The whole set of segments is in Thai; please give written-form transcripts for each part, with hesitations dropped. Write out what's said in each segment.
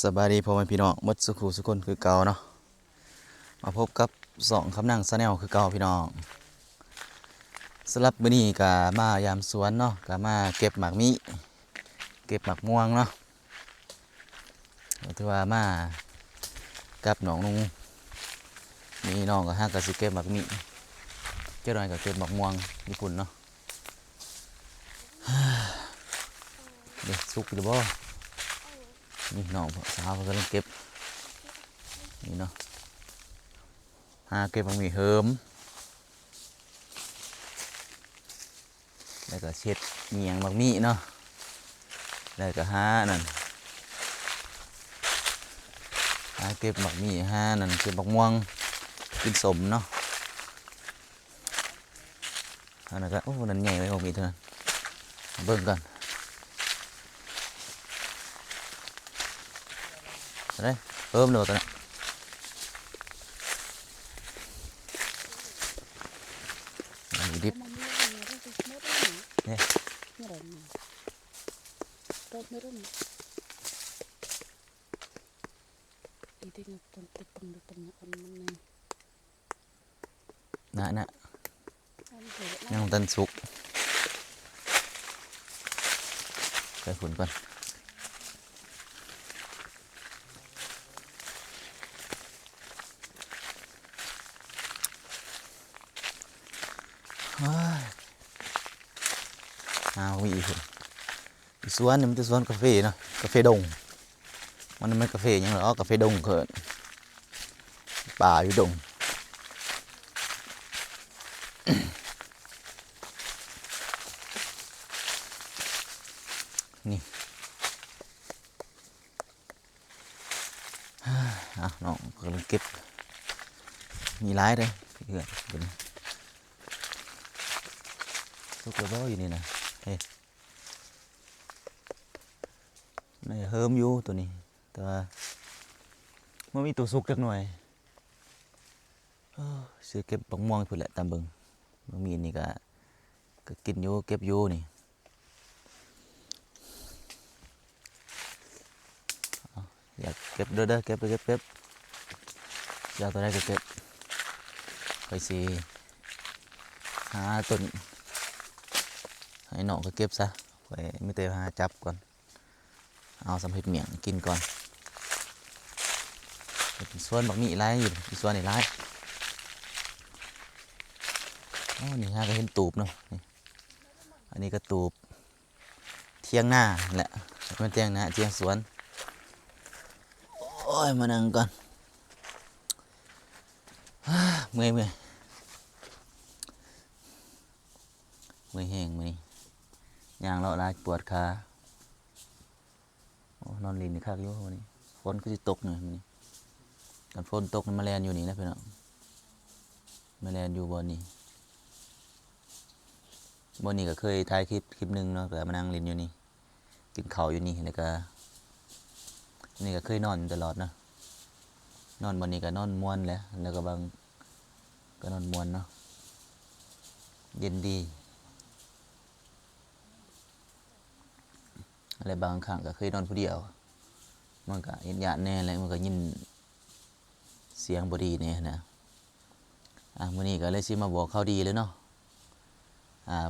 สบายดีพ่อแม่พี่น้องหมดสุขุสุคนคือเก่าเนาะมาพบกับสองคำนั่งซะแนลคือเก่าพี่น้องสำหรับมื้อนี้ก็มายามสวนเนาะก็มาเก็บหมากมิเก็บหมากม่วงเนาะถือว่ามากับน้องนุ่งมีน้องก็ห้าก็สิเก็บหมากมิเจ้าหน่อยก็เก็บหมากม่วงญี่ปุ่นเนาะเด็กสุกหรือบ่นี่น้องสาวเขากำลังเก็บนี่เนาะหาเก็บหมากมิเฮิมแล้วก็เช็ดเมียงหมากมิเนาะแล้วก็หานั่นหาเก็บหมากมิหานั่นเก็บหมากม่วงกินสมเนาะอันนั้นก็โอ้นั่นใหญ่ไว้หมากมิเท่านั้นเบิ่งกันอะไรเพิ่มเลยตัวนั้นดิบเนี่ยนะยังตันสุกใส่ฝุ่นก่อนมีอีกสวนนี่มันจะสวนกาแฟเนาะกาแฟดงมันไม่กาแฟยังหรอกาแฟดงเขินป่าอยู่ดงนี่น้องกำลังเก็บมีหลายเลยเพื่อนเป็นทุกกระบอกอยู่นี่นะเฮ้ยนี่เฮิมอยู่ตัวนี้แต่ว่ามันมีตัวสุกจักหน่อยซื้อเก็บบักม่วงพุ่นแหละตามเบิ่งมันมีนี่ก็กินอยู่เก็บอยู่นี่อยากเก็บเด้อเก็บอยากตัวใดก็เก็บไปสิหาต้นให้น้องก็เก็บซะไปไม่เตะหาจับก่อนเอาสำเร็จเมี่ยงกินก่อนส่วนบักมีไรอยู่ส่วนนี่ไรนี่ฮะก็เห็นตูบเนาะอันนี้ก็ตูบเที่ยงหน้าแหละมันเที่ยงหน้าเที่ยงสวนโอ้ยมานั่งก่อนเมื่อยแห้งมือย่างเราลายปวดขานอนลินนี่คักอยู่วันนี้ฝนก็จะตกหน่อยมันนี่ตอนฝนตกมันมาแลนอยู่นี่นะพี่น้องมาแลนอยู่บนนี้ก็เคยถ่ายคลิปหนึ่งเนาะแต่มานั่งลินอยู่นี่กินข้าวอยู่นี่แล้วก็นี่ก็เคยนอนตลอดนะนอนบนนี้ก็นอนม้วนแล้วก็บางก็นอนม้วนเนาะเย็นดีอะไรบางครั้งก็เคยนอนผู้เดียวมันก็ยินหยาดแน่อะไรมันก็ยินเสียงบดีเนี่ยนะมื้อนี้ก็เลยสิมาบอกข่าวดีเลยเนาะ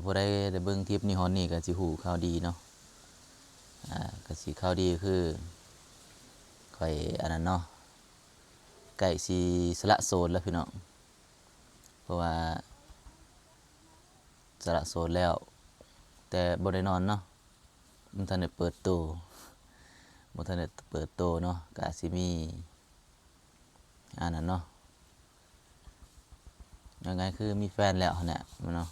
ผู้ใดได้เบิ่งคลิปนี้ฮอนนี่ก็สิฮู้ข่าวดีเนาะก็สิข่าวดีคือข่อยอันนั้นเนาะใกล้สิสละโสดแล้วพี่น้องเพราะว่าสละโสดแล้วแต่บ่ได้นอนเนาะมันทันได้เปิดตัวบ่ทันได้เปิดตัวเนาะก็สิมีอันนั้นเนาะยังไงคือมีแฟนแล้วเนี่ยมันเนาะ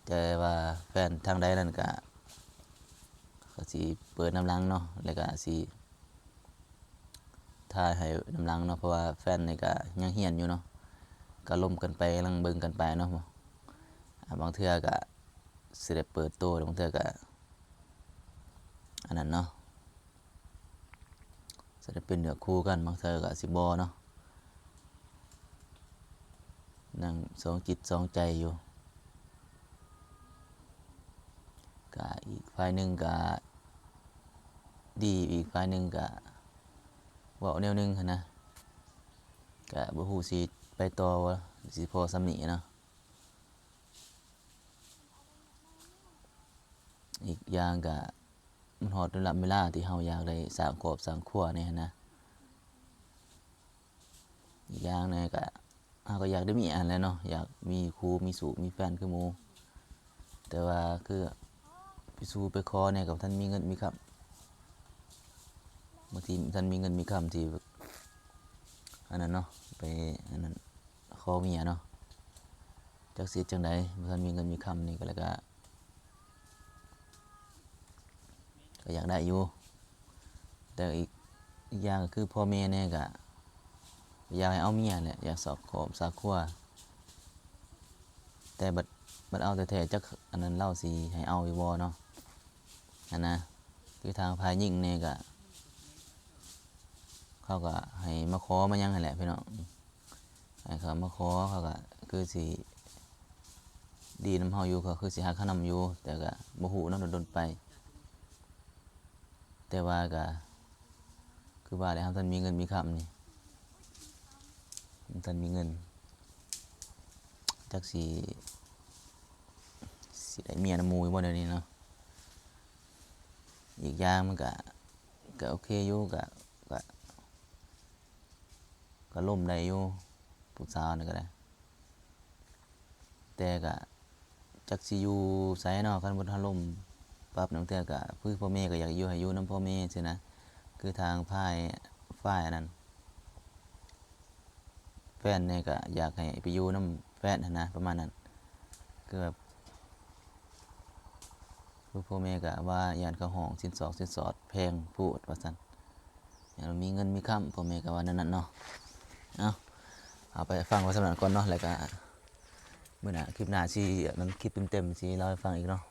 แต่ว่าแฟนทางใดนั่นก็สิเปิดน้ำลังเนาะแล้วก็สิถ่ายให้น้ำลังเนาะเพราะว่าแฟนนี่ก็ยังเฮียนอยู่เนาะก็ล้มกันไปกำลังเบิ่งกันไปเนาะบางเทื่อก็สิได้เปิดตัวบางเทื่อก็อันนั้นเนาะจะได้เป็นเนื้อคู่กันบางเทื่อก็สิบ่เนาะนั่งสองจิตสองใจอยู่ก็อีกฝ่ายหนึ่งก็ดีอีกฝ่ายหนึ่งก็ เว้าแนวหนึงหั้นนะก็บ่ฮู้สิไปต่อบ่สิพอส่ำนี้เนาะอีกอย่างก็มันฮอดเวลาที่เฮาอยากได้สร้างครอบสร้างครัวนี่หั้นนะอีกอย่างหนึ่งก็เฮาก็อยากได้มีอันแหล้วเนาะอยากมีคู่มีสู่มีแฟนคือหมู่แต่ว่าคือไปสู่ไปขอเนี่ยก็บ่ทันมีเงินมีคำบางทีบ่ทันมีเงินมีคำที่อันนั้นเนาะไปอันนั้นขอเมียเนาะจักสิเฮ็ดจั่งใดบ่ทันมีเงินมีคำนี่ก็แล้วก็อยากได้อยู่แต่อีกอย่างก็คือพ่อแม่เนี่ยก็อยากให้เอาเมียแหละอยากสอบครอบสร้างครัวแต่บัดเอาแต่แท้ๆจักอันนั้นเลาสิให้เอาอยู่บ่เนาะอันนะคือทางฝ่ายหญิงเนี่ยก็เขาก็ให้มาขอมาหยังนั่นแหละพี่น้องให้เขามาขอเขาก็คือสิดีนำเฮาอยู่ก็คือสิฮักเขานำอยู่แต่ก็บ่ฮู้เนาะโดนๆไปแต่ว่าก็คือว่าแหละครับท่านมีเงินมีคำนี่ท่านมีเงินจักสิได้เมียนำหมู่อยู่บ่เดี๋ยวนี้เนาะอีกอย่างมันก็โอเคอยู่ก็ล่มได้อยู่ผู้สาวนี่ก็ได้แต่ก็จักสิอยู่ไสเนาะคันบ่ทันล่มปั๊บนำเทื่อก็คือพ่อแม่ก็อยากอยู่ให้อยู่นำพ่อแม่ซี้นะคือทางฝ่ายอันนั้นแฟนเนี่ยก็อยากให้ไปอยู่นำแฟนหั้นนะประมาณนั้นคือแบบคือพ่อแม่ก็ว่าย้านเขาห้องสินสอดแพงโพดว่าซั่นย้านมีเงินมีคำพ่อแม่ก็ว่าแนวนั้นเนาะเอาไปฟังไว้สำนั้นก่อนเนาะแล้วก็มื้อหน้าคลิปหน้าสิอันนั้นคลิปเต็มๆสิเล่าให้ฟังอีกเนาะ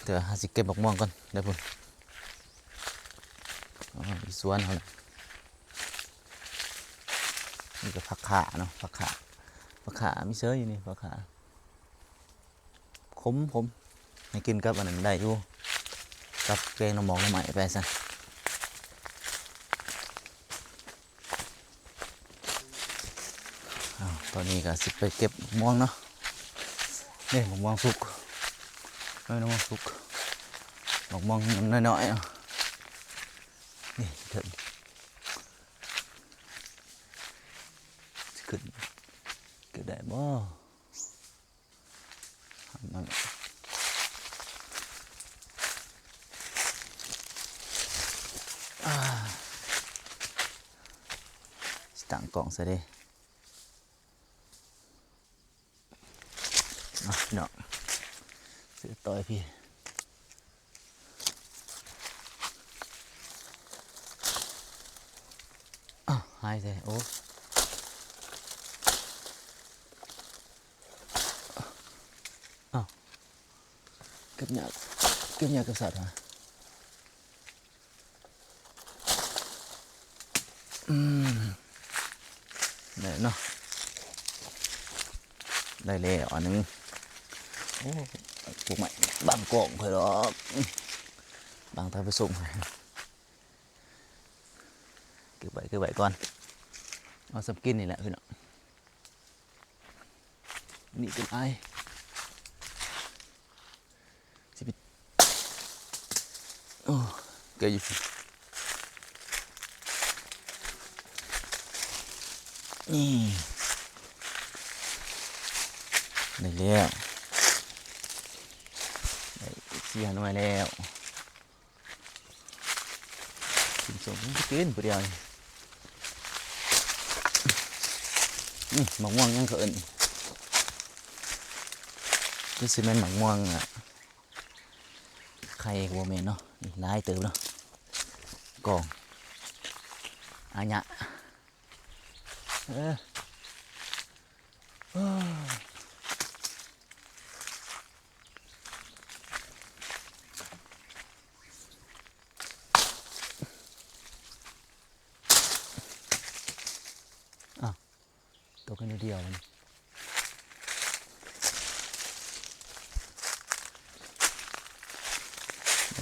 เดี๋ยวหาสิเก็บบักม่วงก่อนเดี๋ยวพุ่นอยู่สวนเฮาน่ะนี่ก็ผักข่าเนาะผักข่ามีเชื้ออยู่นี่ผักข่าขมให้กินกับอันนั้นได้อยู่กับแกงหน่อหมอกหน่อไม้ไปซั่นตอนนี้ก็สิไปเก็บมะม่วงเนาะนี่มะม่วงสุกมะม่วงสุกมะม่วงน้อยๆเนาะนี่ถึงขึ้นเก็บได้บ่มันสิตั้งกล่องซะเด้เนาะซื้อต่อยพี่หายเลยโอ้เก็บหยากกับสัตว์ฮะได้เนาะได้แล้วอันนึงโอ้พวกใหม่บางกล่องเพื่อหรอกบางทางไปส่งเก็บไว้ก่อนเอาสับกินนี่แหละพี่น้องนี่เป็นไอสิบโอ้เกยอยู่นี่ได้แล้วได้เสียหน่อยแล้วกินส่งกินผู้เดียวนี่มะม่วงยังเขินคือซีเมนต์มะม่วงอ่ะไข่บัวเมนเนาะนี่ลายเติมเนาะกองอันเนี้ยตัวกันเดียวมัน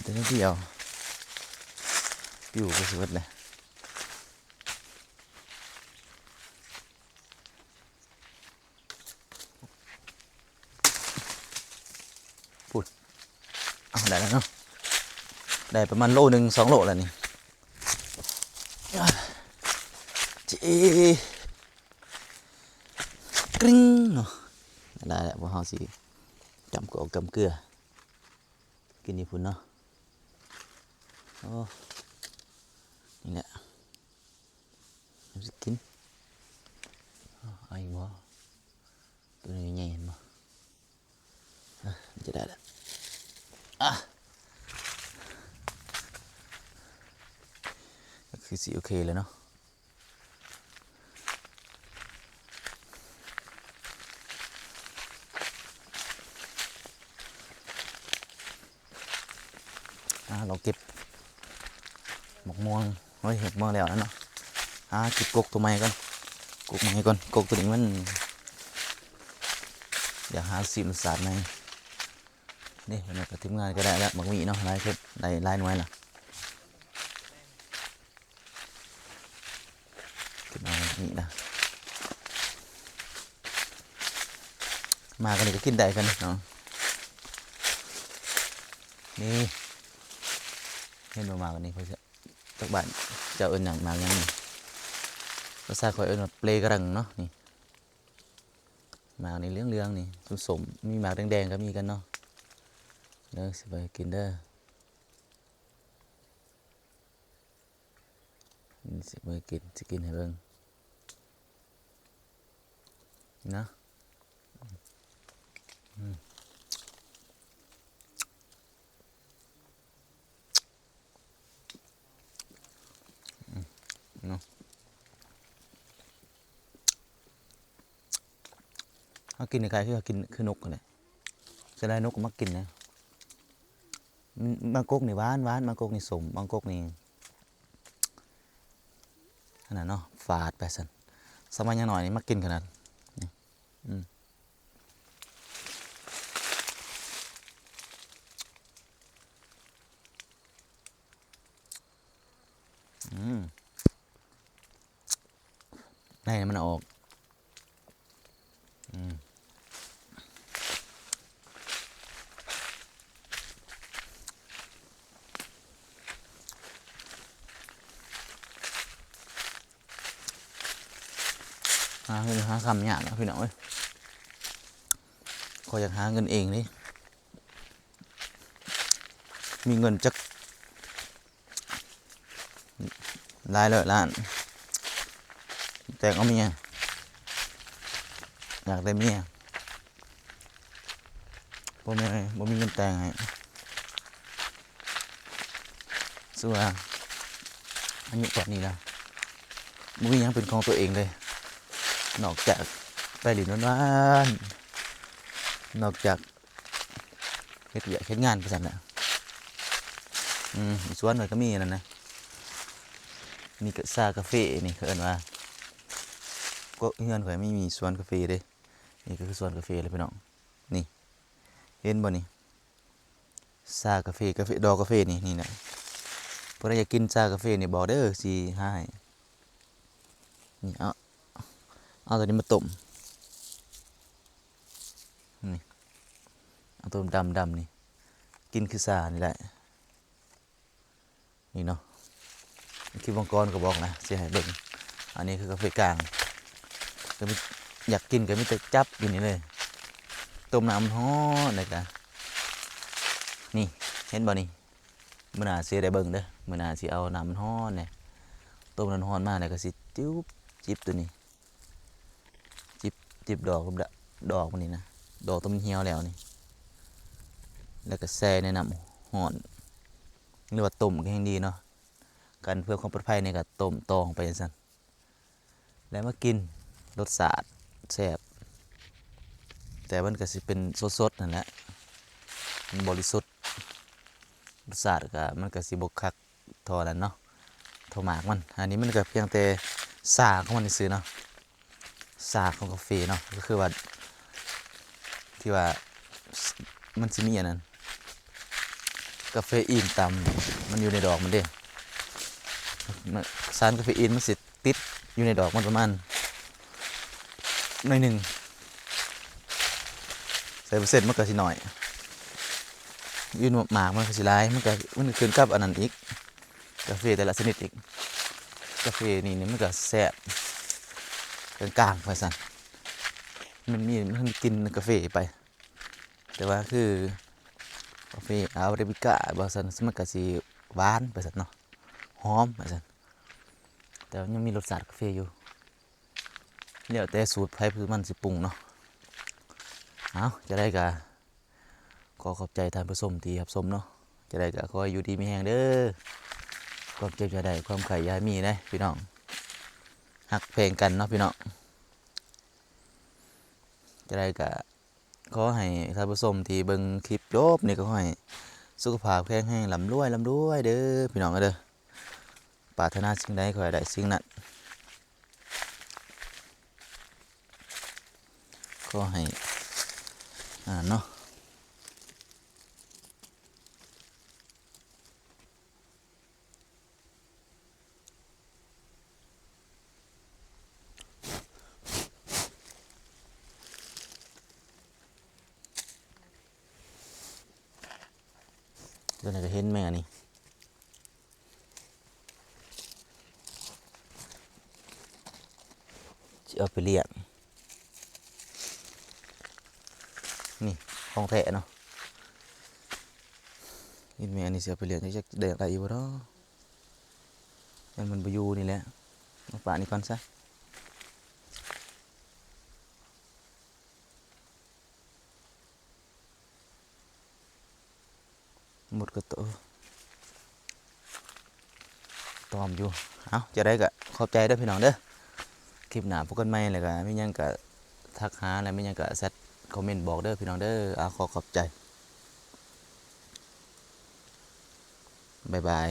ตัวเดียว อยู่ไปสุดเลยพูดเอาได้แล้วเนาะได้ประมาณโลหนึ่ง2 โลแล้วนี่จีกริ้งเนาะได้แล้วพวกเราสิจำกับกำเกลือกินนี่พุ่นเนาะโอ้นี่แหละสิกินไอ้บ่ตัวนี้ใหญ่เห็นบ่จะได้แล้วคือสิโอเคเลยเนาะเราเก็บหมกม่วงเฮ้ยเห็ดม่วงแล้วนะเนาะเก็บกกตัวใหม่ก่อนกกใหม่ก่อนกกตัวนี้มันอยากหาสีมันสาดในนี่วันนี้ก็ทีมงานก็ได้แล้วหมักหมี่เนาะลายเพชรลายหน่วยล่ะเก็บมาหมักหมี่นะมากันนี่ก็กินได้กันเนาะนี่เห็นมากันนี่เขาจะจากบ้านจะเอิญอย่างมาอย่างนี้ภาษาคอยเอิญว่าเปลกระรังเนาะนี่มาในเรื่องนี่สมมีหมากแดงๆก็มีกันเนาะเด้อสิไปกินเด้อสิไปกินสิกินให้เบิ่งนะเนาะเขากินในกายคือกินคือนกเลยจะได้นกก็มักกินนะบางกกนี่หวานบางกกนี่สมบางกกนี่ขนาดเนาะฝาดไปสันสมัยยังหน่อยนี่มักกินขนาดในมันออกหาคำยากนะพี่น้องเอ้ยขออยากหาเงินเองนี่มีเงินจักรายเลยล้านแต่ก็มีอยากได้เมียบ่มีเงินแต่งให้สู้ว่าอายุแบบนี้แล้วบ่มีหยังเป็นของตัวเองเลยนอกจากไปหลินบ้านนอกจากเฮ็ดเวียกเฮ็ดงานไปสั่นน่ะสวนหน่อยก็มีนั่นนะมีกระซ่ากาแฟนี่เขาเอิ้นว่าก็เฮือนข่อยไม่มีสวนกาแฟเด้นี่ก็คือสวนกาแฟเลยพี่น้องนี่เห็นบ่นี่ซากาแฟดอกกาแฟนี่น่ะเพิ่นอยากกินซากาแฟนี่บอกเด้อสิหาให้นี่เอาตัวนี้มาต้มนี่เอาตัวดำนี่กินคือซานี่แหละนี่เนาะคิดบางกรก็บอกนะสิให้เบิ่งอันนี้คือกาแฟกลางก็อยากกินก็มีแต่จับอยู่นี่เลยต้มน้ำร้อนเลยจ้ะนี่เห็นบ่นี่มื้อหน้าสิได้เบิ่งเด้อมื้อหน้าสิเอาน้ำร้อนเนี่ยต้มน้ำร้อนมาแล้วก็สิจิบตัวนี้จิบดอกมันนี่นะดอกต้นเหี่ยวแล้วนี่แล้วก็แช่ในน้ำร้อนหรือว่าต้มก็ยังดีเนาะกันเพื่อความปลอดภัยในการต้มตองไปจังซั่นแล้วมากินรสชาติแซ่บแต่มันก็สิเป็นสดๆนั่นแหละมันบริสุทธิ์รสชาติก็มันก็สิบ่คักเท่านั้นเนาะเท่าหมากมันอันนี้มันก็เพียงแต่ซาของมันซื่อเนาะซาของกาแฟเนาะก็คือว่าที่ว่ามันสิมีอันนั้นกาแฟอีนต่ำมันอยู่ในดอกมันเด้ สารคาเฟอีนมันสิติดอยู่ในดอกมันประมาณหน่อยหนึ่งใส่เปอร์เซ็นต์มันก็สิหน่อยยืนหมากมันก็สิหลายมันขึ้นกับอันนั้นอีกกาแฟแต่ละชนิดอีกกาแฟนี่มันก็แซ่บกลางๆไปสั่นมันกินกาแฟไปแต่ว่าคือกาแฟอาราบิก้าบางสั่นมันก็สิหวานไปสั่นเนาะหอมไปสั่นแต่ยังมีรสชาติกาแฟอยู่แล้วแต่สูตรไผคือมันสิปรุงเนาะเอาจะได้กะขอขอบใจท่านผู้ชมที่รับชมเนาะจะได้กะขอให้อยู่ดีมีแรงเด้อความเจ็บจะได้ความไข่ยามีได้พี่น้องหักเพลงกันเนาะพี่น้องจะได้กะขอให้ท่านผู้ชมที่เบิ่งคลิปจบนี่ก็ขอให้สุขภาพแข็งแรงร่ำรวยเด้อพี่น้องเด้อปรารถนาสิ่งใดขอให้ได้สิ่งนั้นขอให้เนาะเดี๋ยวนี้ก็เห็นแม่นี่จะเอาไปเลี้ยงนี่ของแท้เนาะเห็นแม่นี่สิเอาไปเลี้ยงจะเด็กอะไรอยู่บ่เนาะมันบ่อยู่นี่แหละมาป่านี่ก่อนซะหมดก็ตอมอยู่เอาจะได้ก็ขอบใจเด้อพี่น้องเด้อคลิปหน้าพบกันใหม่เลยก็ไม่ยังก็ทักหาอะไรไม่ยังก็แซดคอมเมนต์บอกเด้อพี่น้องเด้อขอขอบใจบ๊ายบาย